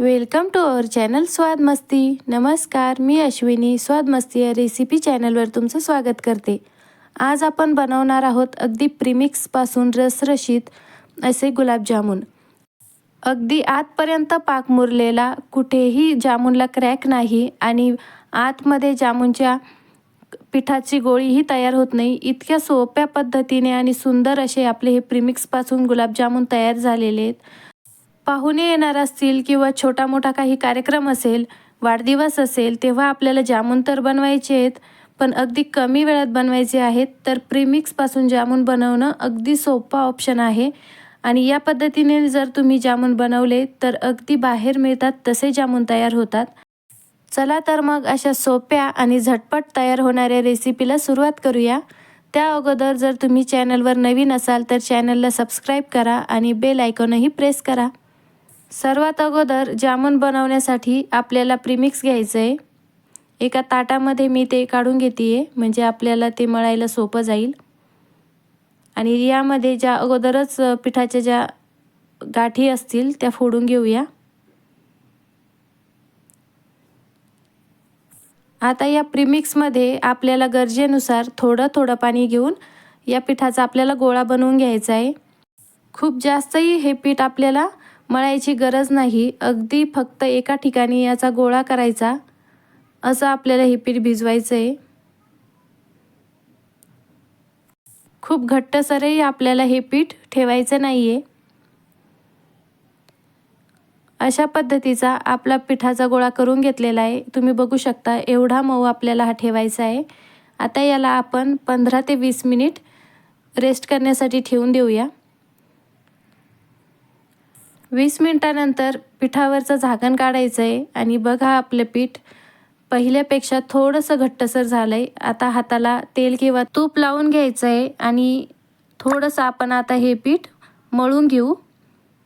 Welcome to our channel स्वाद मस्ती। नमस्कार, मी अश्विनी स्वाद मस्ती या रेसिपी चॅनलवर तुमचं स्वागत करते। आज आपण बनवणार आहोत अगदी प्रीमिक्सपासून रसरशीत असे गुलाबजामुन। अगदी आतपर्यंत पाक मुरलेला, कुठेही जामुनला क्रॅक नाही आणि आतमध्ये जामुनच्या पिठाची गोळीही तयार होत नाही। इतक्या सोप्या पद्धतीने आणि सुंदर असे आपले हे प्रीमिक्सपासून गुलाबजामुन तयार झालेले आहेत। पाहुणे येणार असतील किंवा छोटा मोठा काही कार्यक्रम असेल, वाढदिवस असेल, तेव्हा आपल्याला जामुन तर बनवायचे आहेत, पण अगदी कमी वेळात बनवायचे आहेत। तर प्रीमिक्सपासून जामुन बनवणं अगदी सोपा ऑप्शन आहे आणि या पद्धतीने जर तुम्ही जामुन बनवले तर अगदी बाहेर मिळतात तसे जामुन तयार होतात। चला तर मग अशा सोप्या आणि झटपट तयार होणाऱ्या रेसिपीला सुरुवात करूया। त्या अगोदर जर तुम्ही चॅनलवर नवीन असाल तर चॅनलला सबस्क्राईब करा आणि बेल आयकॉनही प्रेस करा। सर्वात अगोदर जामुन बनवण्यासाठी आपल्याला प्रीमिक्स घ्यायचं आहे। एका ताटामध्ये मी ते काढून घेते म्हणजे आपल्याला ते मळायला सोपं जाईल। आणि यामध्ये ज्या अगोदरच पिठाच्या ज्या गाठी असतील त्या फोडून घेऊया। आता या प्रीमिक्समध्ये आपल्याला गरजेनुसार थोडं पाणी घेऊन या पिठाचा आपल्याला गोळा बनवून घ्यायचा आहे। खूप जास्तही हे पीठ आपल्याला मळायची गरज नाही, अगदी फक्त एका ठिकाणी याचा गोळा करायचा, असं आपल्याला हे पीठ भिजवायचं आहे। खूप घट्टसरही आपल्याला हे पीठ ठेवायचं नाहीये। अशा पद्धतीचा आपला पिठाचा गोळा करून घेतलेला आहे। तुम्ही बघू शकता एवढा मऊ आपल्याला हा ठेवायचा आहे। आता याला आपण 15 ते 20 मिनिट रेस्ट करण्यासाठी ठेवून देऊया। 20 मिनिटानंतर पिठावरचं झाकण काढायचं आहे आणि बघा आपलं पीठ पहिल्यापेक्षा थोडंसं घट्टसर झालं आहे। आता हाताला तेल किंवा तूप लावून घ्यायचं आहे आणि थोडंसं आपण आता हे पीठ मळून घेऊ,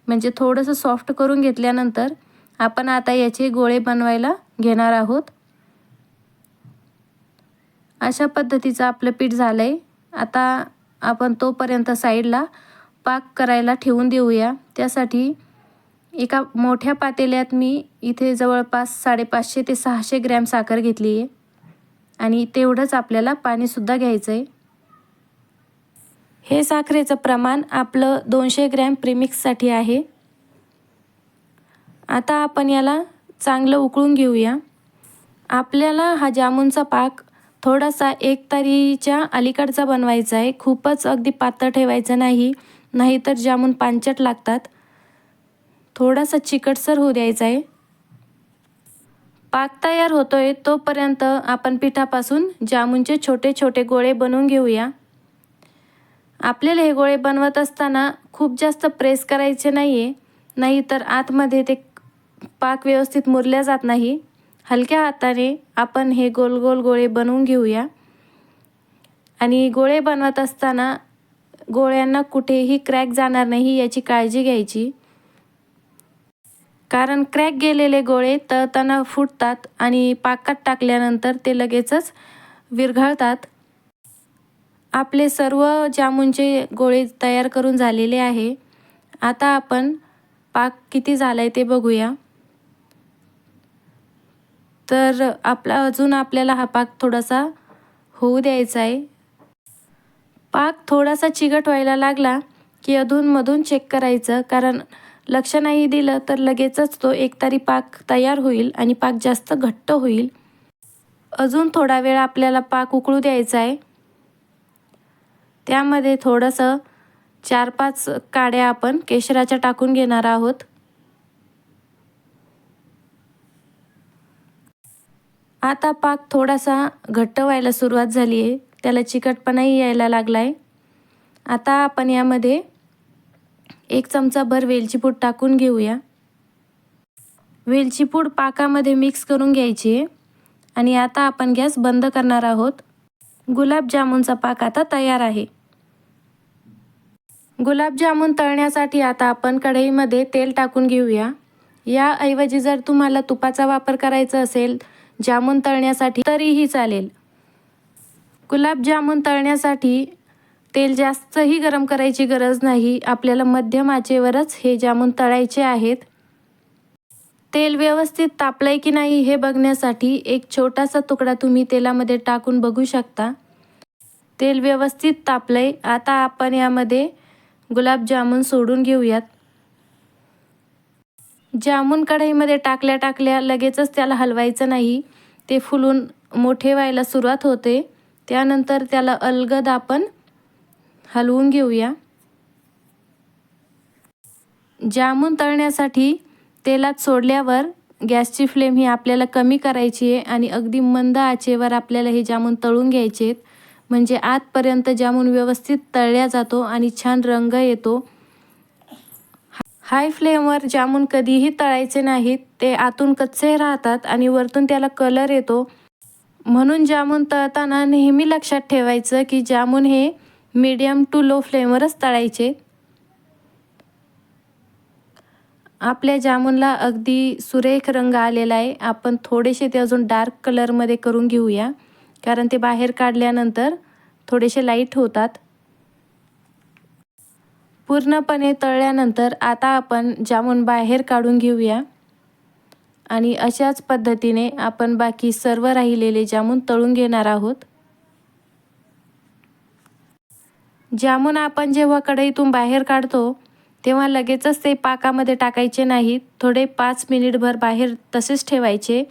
म्हणजे थोडंसं सॉफ्ट करून घेतल्यानंतर आपण आता याचे गोळे बनवायला घेणार आहोत। अशा पद्धतीचं आपलं पीठ झालं आहे। आता आपण तोपर्यंत साईडला पाक करायला ठेवून देऊया। त्यासाठी एका मोठ्या पातेल्यात मी इथे जवळपास 550 ते 600 ग्रॅम साखर घेतली आहे आणि तेवढंच आपल्याला पाणीसुद्धा घ्यायचं आहे। हे साखरेचं प्रमाण आपलं 200 ग्रॅम प्रीमिक्ससाठी आहे। आता आपण याला चांगलं उकळून घेऊया। आपल्याला हा जामुनचा पाक थोडासा एकतारीच्या अलीकडचा बनवायचा आहे, खूपच अगदी पातळ ठेवायचा नाही, नाहीतर जामुन पांचट लागतात। थोडासा चिकटसर होऊ द्यायचा आहे। पाक तयार होतोय तोपर्यंत आपण पिठापासून जामुनचे छोटे छोटे गोळे बनवून घेऊया। आपल्याला हे गोळे बनवत असताना खूप जास्त प्रेस करायचे नाहीये, नाहीतर आतमध्ये ते पाक व्यवस्थित मुरल्या जात नाही। हलक्या हाताने आपण हे गोल गोल गोळे बनवून घेऊया आणि गोळे बनवत असताना गोळ्यांना कुठेही क्रॅक जाणार नाही याची काळजी घ्यायची, कारण क्रॅक गेलेले गोळे तळताना फुटतात आणि पाकात टाकल्यानंतर ते लगेचच विरघळतात। आपले सर्व जामुनचे गोळे तयार करून झालेले आहे। आता आपण पाक किती झालाय ते बघूया। तर आपल्याला हा पाक थोडासा होऊ द्यायचा आहे। पाक थोडासा चिकट व्हायला लागला की अधूनमधून चेक करायचं, कारण लक्ष नाही दिलं तर लगेचच तो एकतारी पाक तयार होईल आणि पाक जास्त घट्ट होईल। अजून थोडा वेळ आपल्याला पाक उकळू द्यायचा आहे। त्यामध्ये थोडंसं 4-5 काड्या आपण केशराच्या टाकून घेणार आहोत। आता पाक थोडासा घट्ट व्हायला सुरुवात झाली आहे, त्याला चिकटपणाही यायला लागला आहे। आता आपण यामध्ये 1 चमचाभर वेलची पूड टाकून घेऊया। वेलची पूड पाकामध्ये मिक्स करून घ्यायची आहे आणि आता आपण गॅस बंद करणार आहोत। गुलाबजामुनचा पाक आता तयार आहे। गुलाबजामुन तळण्यासाठी आता आपण कढईमध्ये तेल टाकून घेऊया। याऐवजी जर तुम्हाला तुपाचा वापर करायचा असेल जामुन तळण्यासाठी तरीही चालेल। गुलाबजामुन तळण्यासाठी तेल जास्तही गरम करायची गरज नाही, आपल्याला मध्यम आचेवरच हे जामुन तळायचे आहेत। तेल व्यवस्थित तापलंय की नाही हे बघण्यासाठी एक छोटासा तुकडा तुम्ही तेलामध्ये टाकून बघू शकता. तेल व्यवस्थित तापलंय. आता आपण यामध्ये गुलाबजामुन सोडून घेऊयात. जामुन कढईमध्ये टाकल्या लगेचच त्याला हलवायचं नाही. ते फुलून मोठे व्हायला सुरुवात होते. त्यानंतर त्याला अलगद आपण हलवून घेऊया. जामुन तळण्यासाठी तेलात सोडल्यावर गॅसची फ्लेम ही आपल्याला कमी करायची आहे आणि अगदी मंद आचेवर आपल्याला हे जामुन तळून घ्यायचे आहेत. म्हणजे आतपर्यंत जामुन व्यवस्थित तळल्या जातो आणि छान रंग येतो. हाय फ्लेमवर जामुन कधीही तळायचे नाहीत. ते आतून कच्चे राहतात आणि वरतून त्याला कलर येतो. म्हणून जामुन तळताना नेहमी लक्षात ठेवायचं की जामुन हे मीडियम टू लो फ्लेमवरच तळायचे. आपल्या जामुनला अगदी सुरेख रंग आलेला आहे. आपण थोडेसे ते अजून डार्क कलरमध्ये करून घेऊया, कारण ते बाहेर काढल्यानंतर थोडेसे लाईट होतात. पूर्णपणे तळल्यानंतर आता आपण जामुन बाहेर काढून घेऊया आणि अशाच पद्धतीने आपण बाकी सर्व राहिलेले जामुन तळून घेणार आहोत. जामुन आपण जेव्हा कढईतून बाहेर काढतो तेव्हा लगेचच ते पाकामध्ये टाकायचे नाहीत. थोडे 5 मिनिटभर बाहेर तसेच ठेवायचे.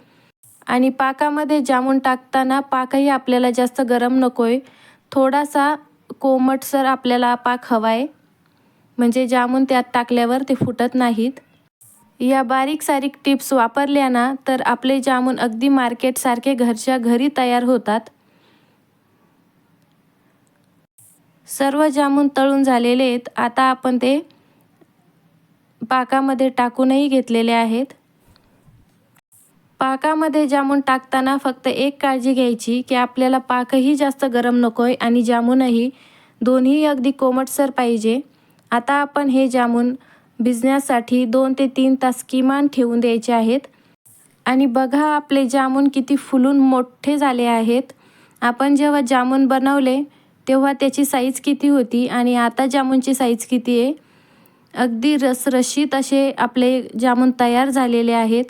आणि पाकामध्ये जामुन टाकताना पाकही आपल्याला जास्त गरम नकोय. थोडासा कोमटसर आपल्याला पाक हवा आहे, म्हणजे जामुन त्यात टाकल्यावर ते फुटत नाहीत. या बारीक सारीक टिप्स वापरल्या ना तर आपले जामुन अगदी मार्केटसारखे घरच्या घरी तयार होतात. सर्व जामुन तळून झालेले आहेत. आता आपण ते पाकामध्ये टाकूनही घेतलेले आहेत. पाकामध्ये जामुन टाकताना फक्त एक काळजी घ्यायची की आपल्याला पाकही जास्त गरम नकोय आणि जामुनही दोन्ही अगदी कोमटसर पाहिजे. आता आपण हे जामुन भिजण्यासाठी 2 ते 3 तास किमान ठेवून द्यायचे आहेत. आणि बघा आपले जामुन किती फुलून मोठे झाले आहेत. आपण जेव्हा जामुन बनवले तेव्हा त्याची साईज किती होती आणि आता जामुनची साईज किती आहे. अगदी रसरशीत असे आपले जामुन तयार झालेले आहेत.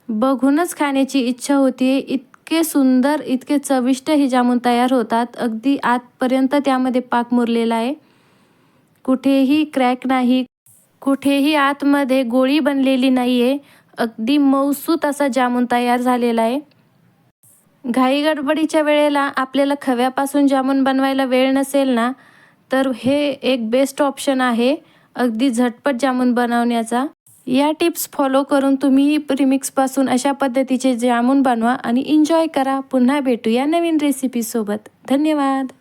बघूनच खाण्याची इच्छा होती. इतके सुंदर, इतके चविष्ट हे जामुन तयार होतात. अगदी आतपर्यंत त्यामध्ये पाक मुरलेला आहे. कुठेही क्रॅक नाही, कुठेही आतमध्ये गोळी बनलेली नाही आहे. अगदी मऊसूत असा जामुन तयार झालेला आहे. घाई गडबडीच्या वेळेला आपल्याला खव्यापासून जामुन बनवायला वेळ नसेल ना तर हे एक बेस्ट ऑप्शन आहे अगदी झटपट जामुन बनवण्याचा. या टिप्स फॉलो करून तुम्ही प्रीमिक्सपासून अशा पद्धतीचे जामुन बनवा आणि एन्जॉय करा. पुन्हा भेटूया नवीन रेसिपीसोबत. धन्यवाद.